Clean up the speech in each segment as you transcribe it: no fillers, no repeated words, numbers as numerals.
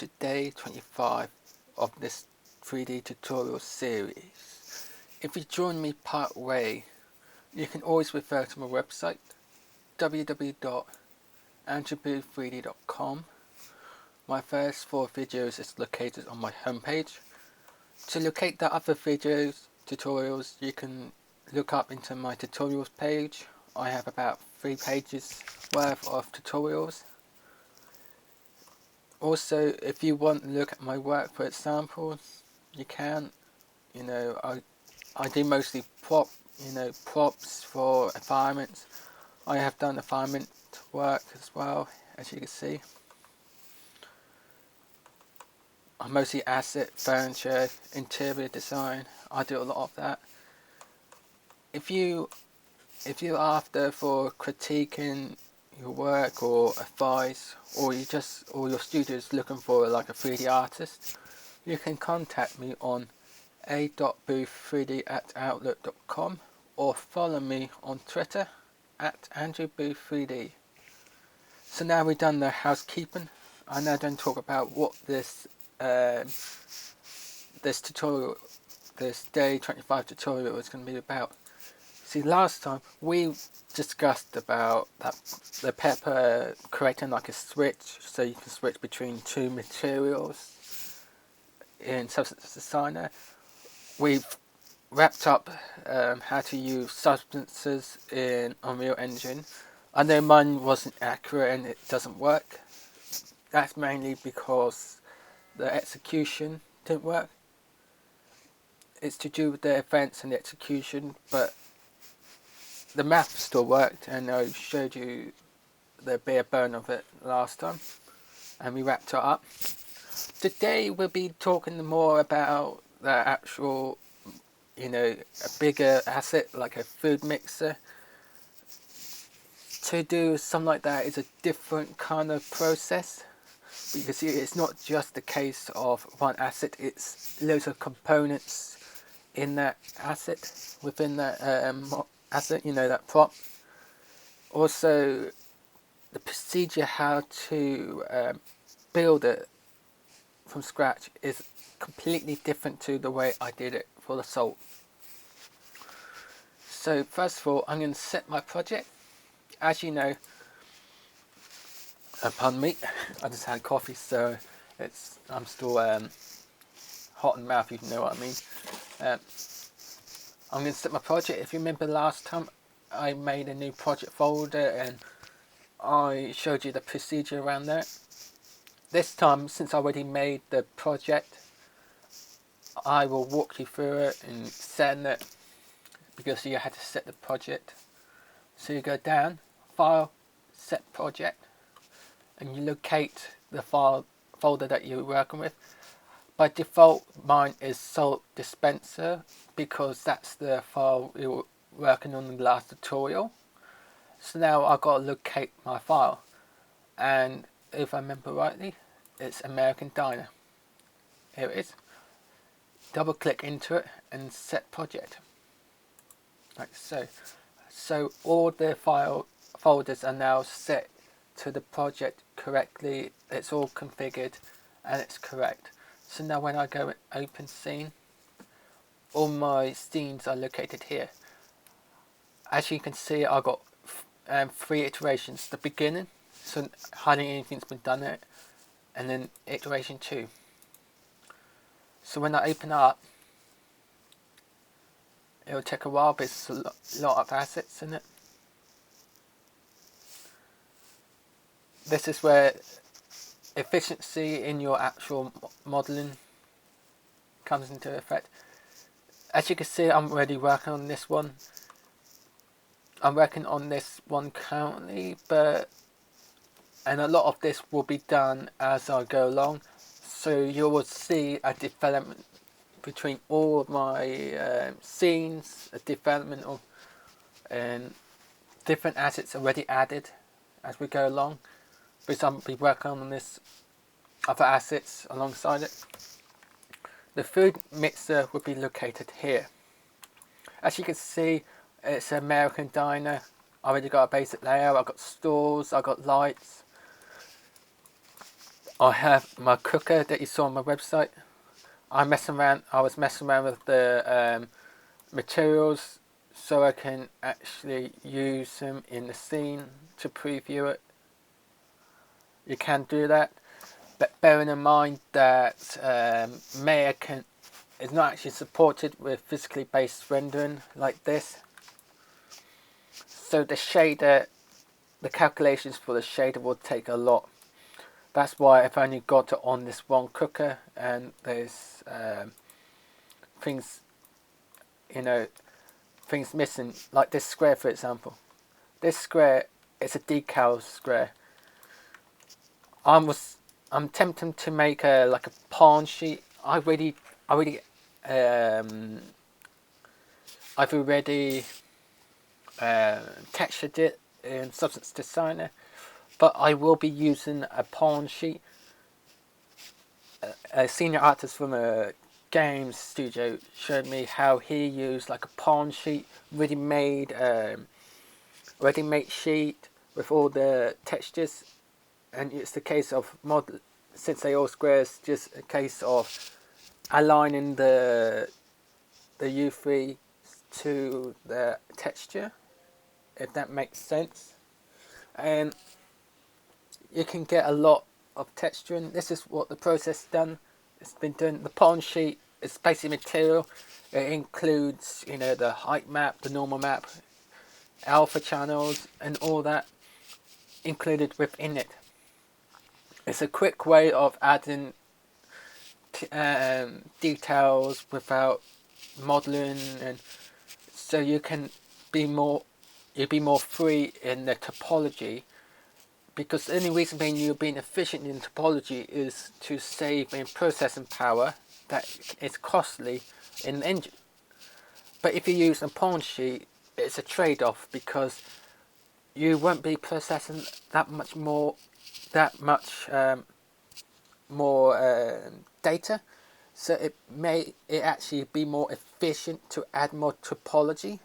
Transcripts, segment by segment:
to day 25 of this 3D tutorial series. If you join me part way, you can always refer to my website www.andrewbooth3d.com. My first 4 videos is located on my homepage. To locate the other videos, tutorials, you can look up into my tutorials page. I have about 3 pages worth of tutorials. Also, if you want to look at my work for examples, you can. I do mostly props for environments. I have done environment work as well, as you can see. I'm mostly asset, furniture, interior design. I do a lot of that. If you're after for critiquing your work or advice, or your studio is looking for like a 3D artist, you can contact me on a.booth3d@outlook.com or follow me on Twitter @AndrewBooth3D. So now we've done the housekeeping. I'm now going to talk about what this tutorial, this day 25 tutorial is going to be about. See, last time we discussed about the pepper creating like a switch, so you can switch between 2 materials in Substance Designer. We've wrapped up how to use substances in Unreal Engine. I know mine wasn't accurate and it doesn't work. That's mainly because the execution didn't work. It's to do with the events and the execution, but the math still worked, and I showed you the bare bone of it last time, and we wrapped it up. Today we'll be talking more about the actual, a bigger asset like a food mixer. To do something like that is a different kind of process, because it's not just a case of one asset, it's loads of components in that asset, within that asset, that prop. Also, the procedure how to build it from scratch is completely different to the way I did it for the salt. So first of all, I'm going to set my project. As you know, pardon me, I just had coffee, so I'm still hot in mouth, if you know what I mean. I'm going to set my project. If you remember last time, I made a new project folder and I showed you the procedure around that. This time, since I already made the project, I will walk you through it and set it, because you had to set the project. So you go down, File, Set Project, and you locate the folder that you're working with. By default, mine is Salt Dispenser, because that's the file we were working on in the last tutorial. So now I've got to locate my file, and if I remember rightly, it's American Diner. Here it is. Double click into it and set project, like so. So all the file folders are now set to the project correctly. It's all configured and it's correct. So now when I go and open scene, all my scenes are located here. As you can see, I've got 3 iterations. The beginning, so hardly anything's been done in it, and then iteration 2. So when I open up, it'll take a while, but it's a lot of assets in it. This is where efficiency in your actual modeling comes into effect. As you can see, I'm already working on this one. I'm working on this one currently, and a lot of this will be done as I go along. So you will see a development between all of my scenes, a development of different assets already added as we go along, because I'll be working on this other assets alongside it. The food mixer will be located here. As you can see, it's an American Diner. I already got a basic layout. I've got stools, I've got lights. I have my cooker that you saw on my website. I was messing around with the materials so I can actually use them in the scene to preview it. You can do that, but bearing in mind that Maya is not actually supported with physically based rendering like this. So the shader, the calculations for the shader will take a lot. That's why I've only got it on this one cooker, and there's things, things missing, like this square, for example. This square is a decal square. I'm tempted to make like a pawn sheet. I've already textured it in Substance Designer, but I will be using a pawn sheet. A senior artist from a games studio showed me how he used like a pawn sheet, ready-made sheet with all the textures, and it's the case of since they all squares, just a case of aligning the U3 to the texture, if that makes sense. And you can get a lot of texturing. This is what the process done. It's been done. The pawn sheet is basically material. It includes, the height map, the normal map, alpha channels, and all that included within it. It's a quick way of adding details without modeling, and so you'll be more free in the topology, because the only reason being you're being efficient in topology is to save in processing power that is costly in the engine. But if you use a pawn sheet, it's a trade-off, because you won't be processing that much more data, so it actually be more efficient to add more topology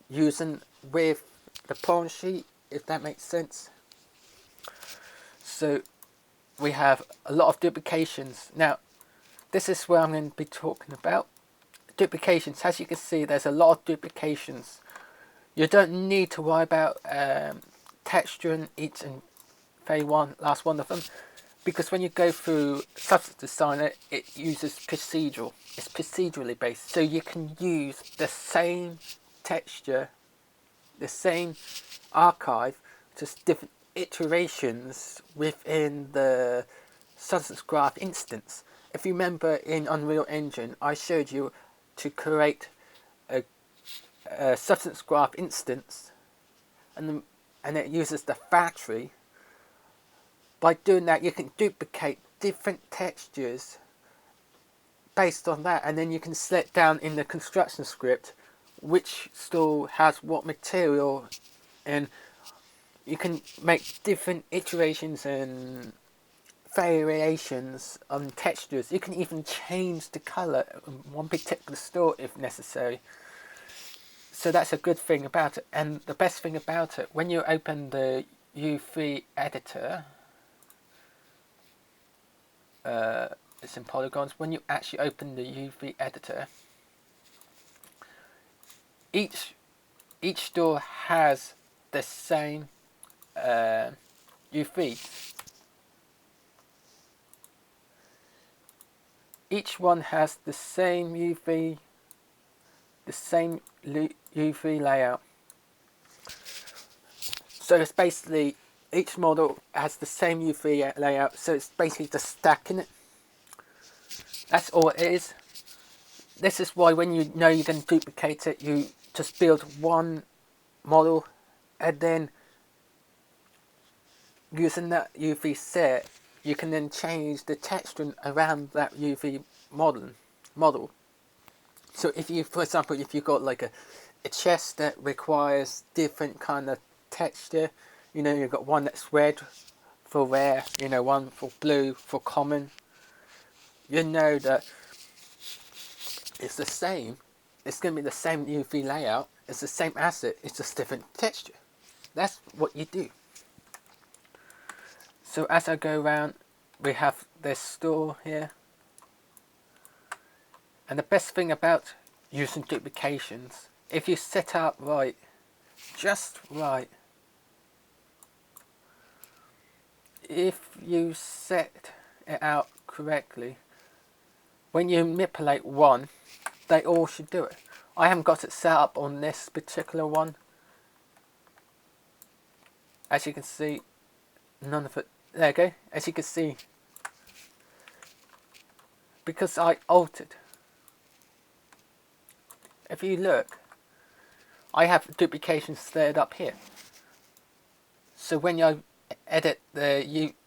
using with the pawn sheet, if that makes sense. So we have a lot of duplications. Now this is where I'm going to be talking about duplications. As you can see, there's a lot of duplications. You don't need to worry about texturing each and last one of them, because when you go through Substance Designer, it uses procedural. It's procedurally based, so you can use the same texture, the same archive, just different iterations within the Substance Graph instance. If you remember, in Unreal Engine, I showed you to create a Substance Graph instance, and it uses the factory. By doing that, you can duplicate different textures based on that, and then you can select down in the construction script which store has what material, and you can make different iterations and variations on textures. You can even change the color in one particular store if necessary. So that's a good thing about it. And the best thing about it, when you open the U3 editor, it's in polygons. When you actually open the UV editor, each store has the same UV. Each one has the same UV, the same UV layout. So it's basically each model has the same UV layout. So it's basically just stacking it. That's all it is. This is why when you know you're going to duplicate it, you just build one model, and then using that UV set, you can then change the texturing around that UV model. So if you, for example, if you've got like a chest that requires different kind of texture, you've got one that's red for rare, one for blue for common, that it's the same. It's going to be the same UV layout. It's the same asset. It's just different texture. That's what you do. So as I go around, we have this store here. And the best thing about using duplications, if you set up right, just right, if you set it out correctly, when you manipulate one, they all should do it. I haven't got it set up on this particular one. As you can see, none of it, there you go, as you can see, because I altered. If you look, I have duplications set up here. So when you edit the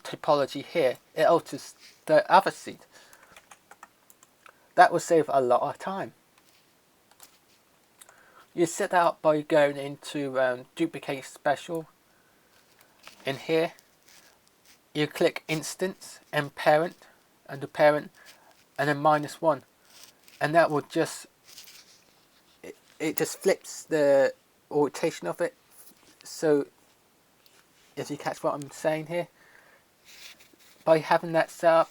topology here, it alters the other seed. That will save a lot of time. You set that up by going into duplicate special. In here, you click instance and parent, and the parent, and then -1, and that will just it just flips the orientation of it. So if you catch what I'm saying here, by having that set up,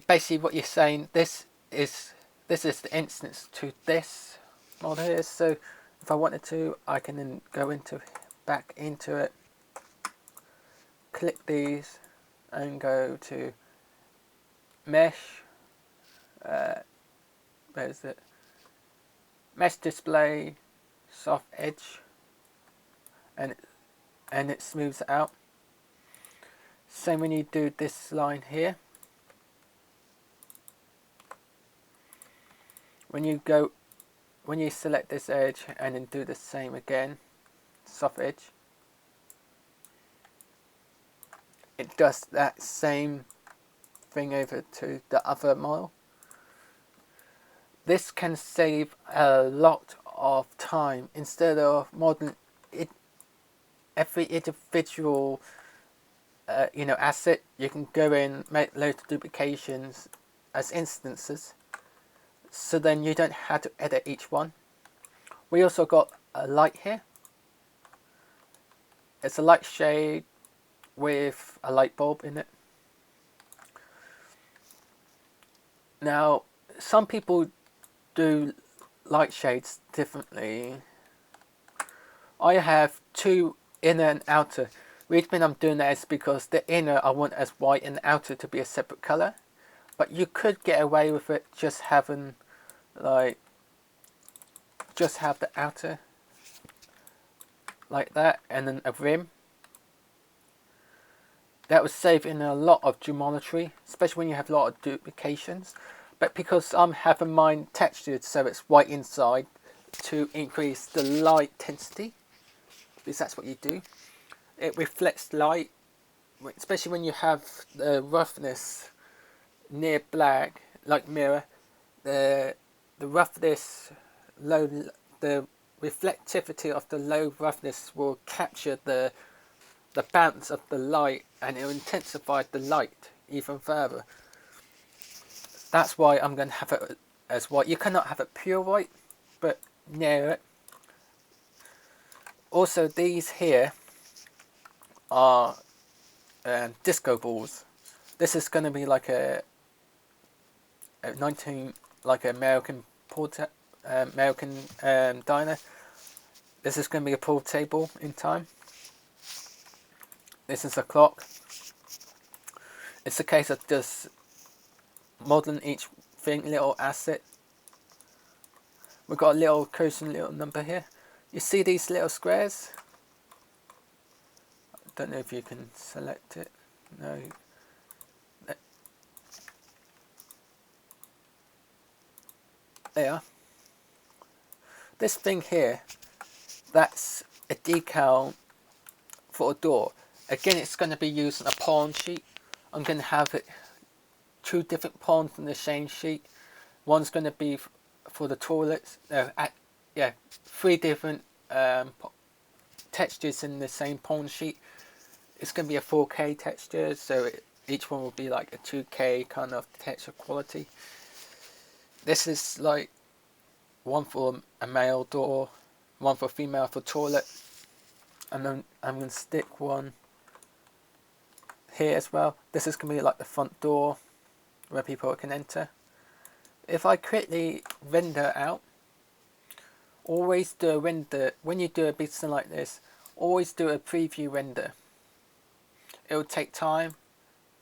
basically what you're saying, this is the instance to this model here. So if I wanted to, I can then go back into it, click these, and go to mesh. Where is it? Mesh display, soft edge, and it smooths it out. Same when you do this line here. When you select this edge and then do the same again, soft edge, it does that same thing over to the other model. This can save a lot of time. Instead of modeling it every individual asset, you can go in, make loads of duplications as instances, so then you don't have to edit each one. We also got a light here. It's a light shade with a light bulb in it. Now, some people do light shades differently. I have two inner and outer. The reason I'm doing that is because the inner I want as white and the outer to be a separate color. But you could get away with it just having just have the outer like that and then a rim. That would save in a lot of geometry, especially when you have a lot of duplications. But because I'm having mine textured so it's white inside to increase the light intensity, because that's what you do. It reflects light, especially when you have the roughness near black, like mirror. The roughness low, the reflectivity of the low roughness will capture the bounce of the light, and it will intensify the light even further. That's why I'm going to have it as white. You cannot have it pure white, but near it. Also, these here are disco balls. This is going to be like a American diner. This is going to be a pool table in time. This is a clock. It's a case of just modeling each thing, little asset. We've got a little cursor, little number here. You see these little squares? I don't know if you can select it. No. There. This thing here, that's a decal for a door. Again, it's going to be used on a pawn sheet. I'm going to have it two different pawns on the same sheet. One's going to be for the toilets. Three different textures in the same pawn sheet. It's going to be a 4K texture, so each one will be like a 2K kind of texture quality. This is like one for a male door, one for female for toilet. I'm going to stick one here as well. This is going to be like the front door where people can enter. If I quickly render out, always do a render, when you do a big thing like this, always do a preview render. It will take time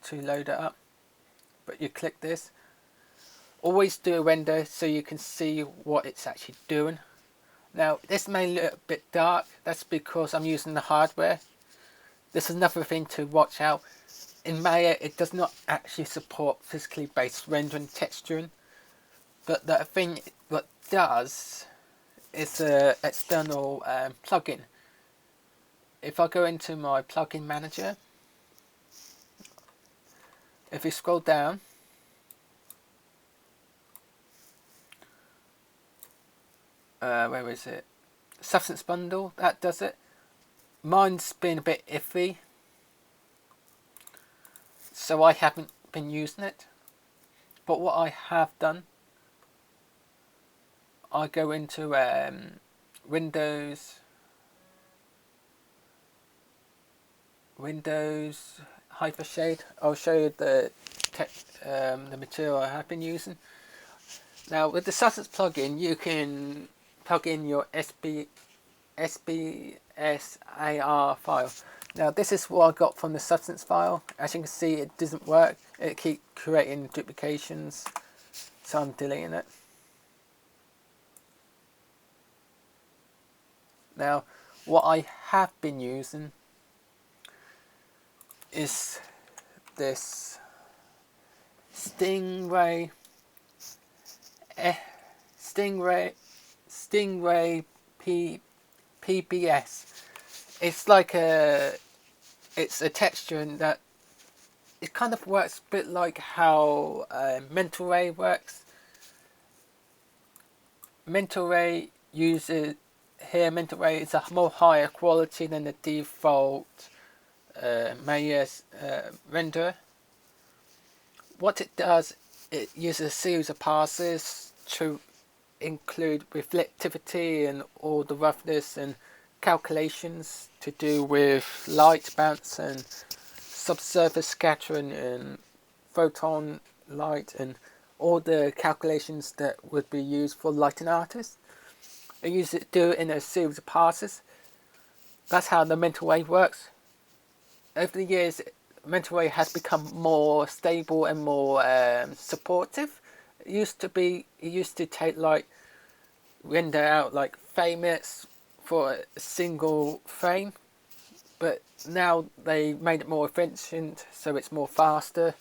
to load it up, but you click this. Always do a render so you can see what it's actually doing. Now this may look a bit dark, that's because I'm using the hardware. This is another thing to watch out. In Maya it does not actually support physically based rendering texturing, but the thing what does is an external plugin. If I go into my plugin manager, if you scroll down, where is it? Substance Bundle, that does it. Mine's been a bit iffy, so I haven't been using it. But what I have done, I go into Windows Hypershade. I'll show you the material I have been using. Now with the Substance plugin, you can plug in your SBSAR file. Now this is what I got from the Substance file. As you can see, it doesn't work. It keeps creating duplications, so I'm deleting it. Now what I have been using is this Stingray PBS. It's like it's a texture that it kind of works a bit like how Mental Ray works. Mental Ray is a more higher quality than the default Maya's renderer. What it does, it uses a series of passes to include reflectivity and all the roughness and calculations to do with light bounce and subsurface scattering and photon light and all the calculations that would be used for lighting artists. It do it in a series of passes. That's how the Mental Ray works. Over the years, Mental Ray has become more stable and more supportive. It used to take like render out like minutes for a single frame, but now they made it more efficient, so it's more faster.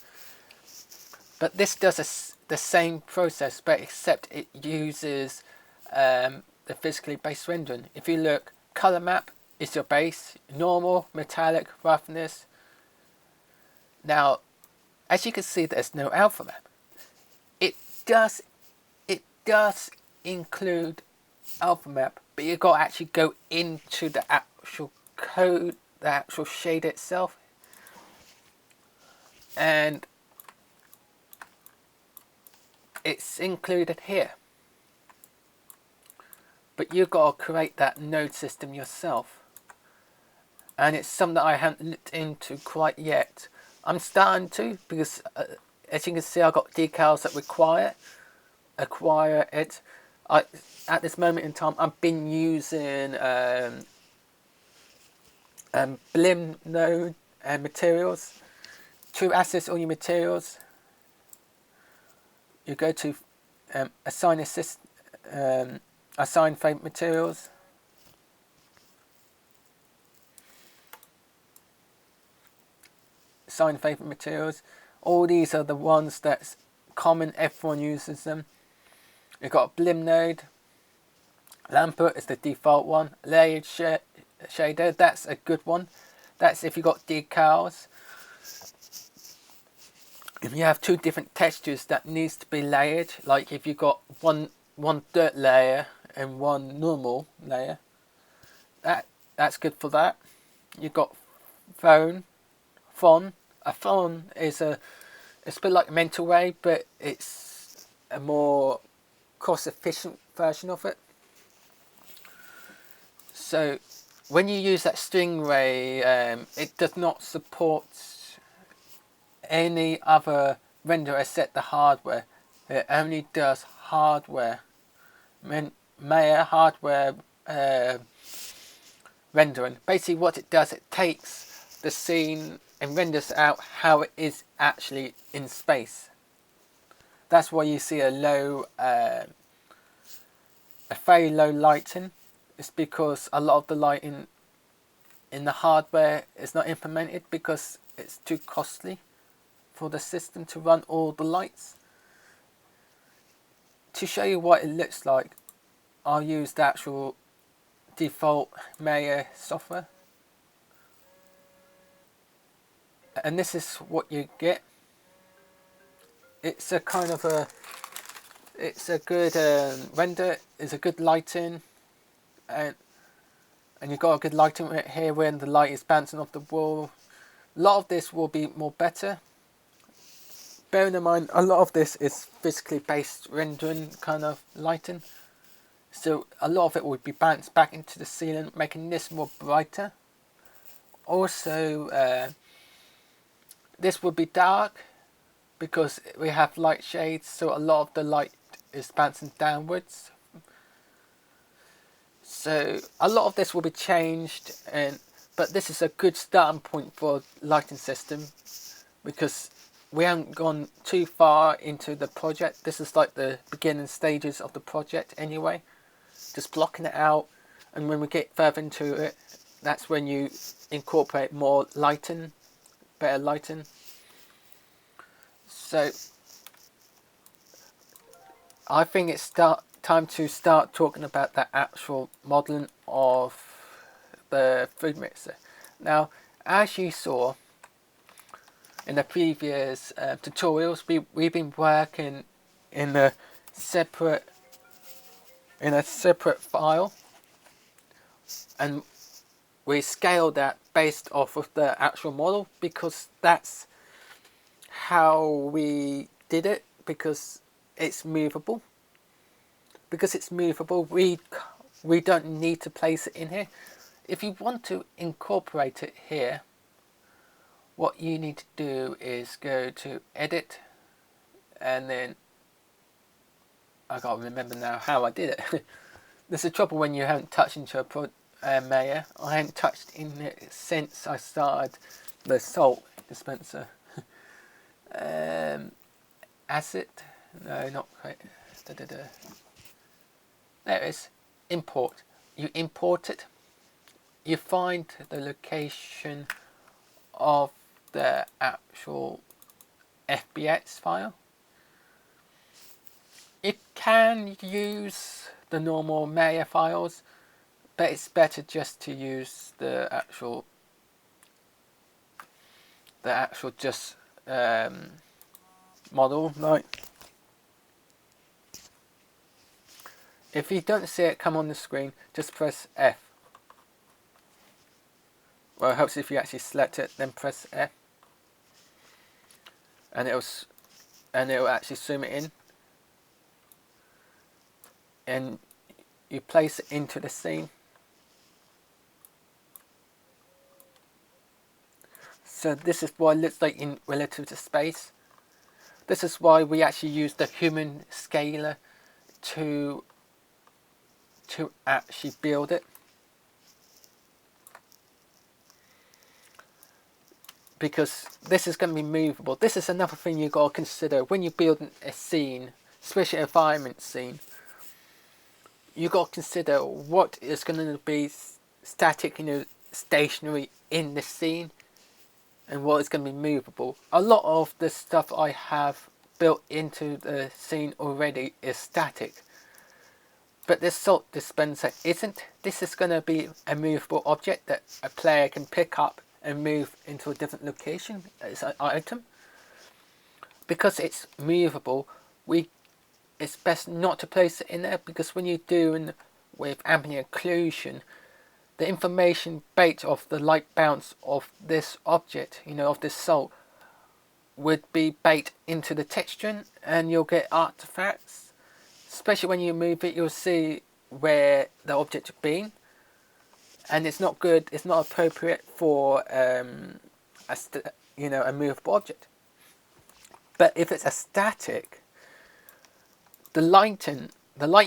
But this does the same process, but except it uses the physically based rendering. If you look, color map is your base, normal, metallic, roughness. Now, as you can see, there's no alpha map. It does include alpha map, but you've got to actually go into the actual code, the actual shade itself, and it's included here. But you've got to create that node system yourself, and it's something that I haven't looked into quite yet. I'm starting to, because as you can see, I've got decals that acquire it. At this moment in time, I've been using Blim node and materials to access all your materials. You go to assign favorite materials. Assign favorite materials. All these are the ones that's common, everyone uses them. You've got a Blim node. Lamper is the default one. Layered shader, that's a good one. That's if you've got decals. If you have two different textures that needs to be layered, like if you've got one dirt layer and one normal layer, that's good for that. You've got Fon. A Fon is it's a bit like Mental Ray, but it's a more cost efficient version of it. So when you use that Stingray, it does not support any other render except the hardware. It only does hardware, Maya hardware rendering. Basically what it does, it takes the scene and renders out how it is actually in space. That's why you see a very low lighting. It's because a lot of the lighting in the hardware is not implemented because it's too costly for the system to run all the lights. To show you what it looks like, I'll use the actual default Maya software. And this is what you get. It's a kind of it's a good render, it's a good lighting, and you've got a good lighting right here when the light is bouncing off the wall. A lot of this will be more better. Bearing in mind, a lot of this is physically based rendering kind of lighting. So a lot of it will be bounced back into the ceiling, making this more brighter. Also, this will be dark because we have light shades, so a lot of the light is bouncing downwards. So a lot of this will be changed, but this is a good starting point for a lighting system because we haven't gone too far into the project. This is like the beginning stages of the project anyway. Just blocking it out, and when we get further into it, that's when you incorporate more lighting, better lighting. So I think it's time to start talking about the actual modeling of the food mixer. Now, as you saw in the previous tutorials, we've been working in a separate file, and we scaled that based off of the actual model because that's how we did it, because it's movable. Because it's movable, we don't need to place it in here. If you want to incorporate it here, what you need to do is go to edit, and then I can't remember now how I did it. There's the trouble when you haven't touched into a Maya. I haven't touched in it since I started the salt dispenser. Acid? No, not quite. There it is. Import. You import it. You find the location of the actual FBX file. You can use the normal Maya files, but it's better just to use the actual just model. Like, if you don't see it come on the screen, just press F. Well, it helps if you actually select it, then press F, and it'll actually zoom it in, and you place it into the scene. So this is what it looks like in relative to space. This is why we actually use the human scaler to actually build it. Because this is going to be movable. This is another thing you've got to consider when you're building a scene, especially an environment scene. You've got to consider what is going to be static, stationary in the scene, and what is going to be movable. A lot of the stuff I have built into the scene already is static, but this salt dispenser isn't. This is going to be a movable object that a player can pick up and move into a different location as an item. Because it's movable, it's best not to place it in there, because when you're doing with ambient occlusion, the information bait of the light bounce of this object, of this salt, would be bait into the texture, and you'll get artifacts. Especially when you move it, you'll see where the object has been, and it's not good. It's not appropriate for a movable object. But if it's a static, the light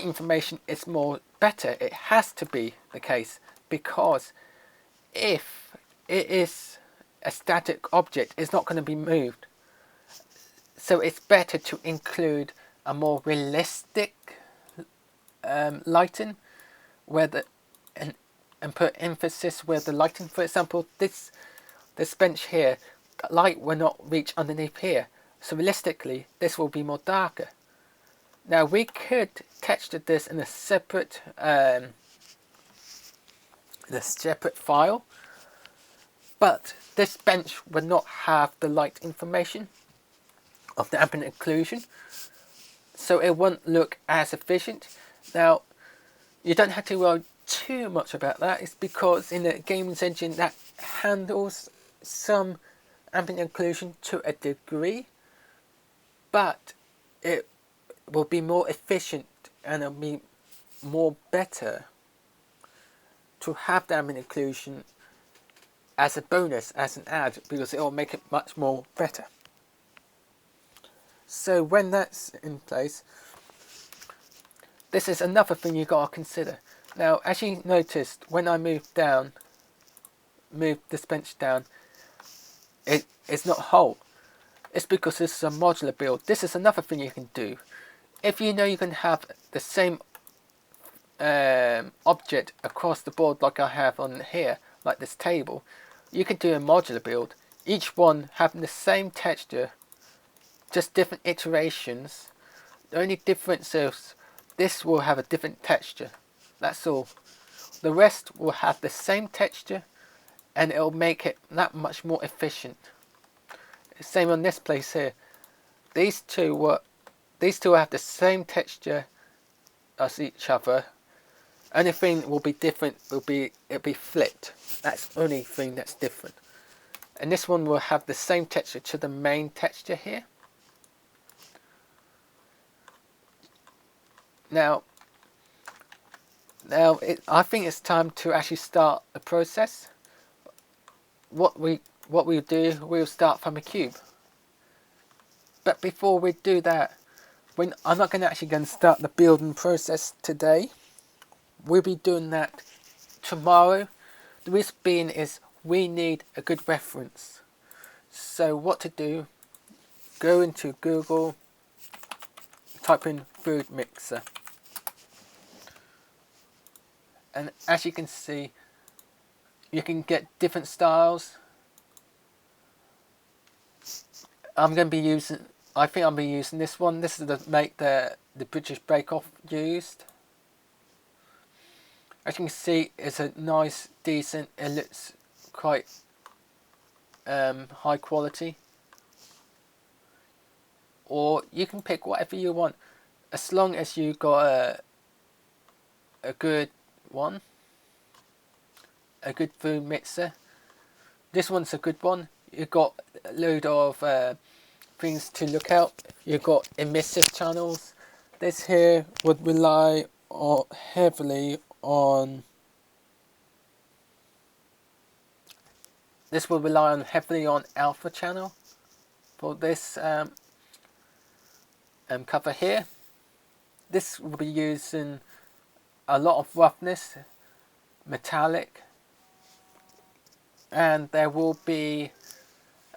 information is more better. It has to be the case, because if it is a static object, it's not going to be moved. So it's better to include a more realistic lighting, and put emphasis where the lighting. For example, this bench here, the light will not reach underneath here. So realistically, this will be more darker. Now we could texture this in a separate file, but this bench would not have the light information of the ambient occlusion, so it won't look as efficient. Now, you don't have to worry too much about that. It's because in the games engine that handles some ambient occlusion to a degree, but it will be more efficient and it'll be more better to have the ambient occlusion as a bonus, as an add, because it will make it much more better. So when that's in place, this is another thing you got to consider. Now, as you noticed, when I moved this bench down, it's not whole. It's because this is a modular build. This is another thing you can do. If you know you can have the same object across the board like I have on here, like this table, you can do a modular build, each one having the same texture, just different iterations. The only difference is this will have a different texture. That's all. The rest will have the same texture, and it'll make it that much more efficient. Same on this place here. These two will have the same texture as each other. Only thing will be different it'll be flipped. That's the only thing that's different. And this one will have the same texture to the main texture here. Now I think it's time to actually start the process. What we'll do, we'll start from a cube. But before we do that, I'm not actually going to start the building process today. We'll be doing that tomorrow. The reason being is we need a good reference. So what to do, go into Google, type in food mixer. And as you can see, you can get different styles. I think I'll be using this one. This is the make the British Bake Off used. As you can see, it's a nice, decent. It looks quite high quality. Or you can pick whatever you want, as long as you got a good one, a good food mixer. This one's a good one. You've got a load of things to look out. You've got emissive channels. This here would rely heavily on alpha channel for this cover here. This will be using a lot of roughness, metallic, and there will be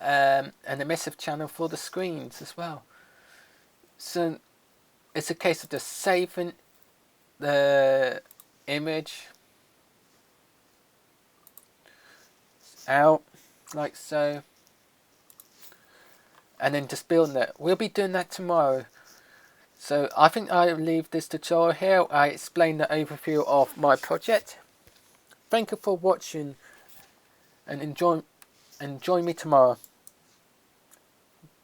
an emissive channel for the screens as well. So it's a case of just saving the image out like so, and then just building it. We'll be doing that tomorrow. So I think I'll leave this tutorial here. I explained the overview of my project. Thank you for watching, and enjoy me tomorrow.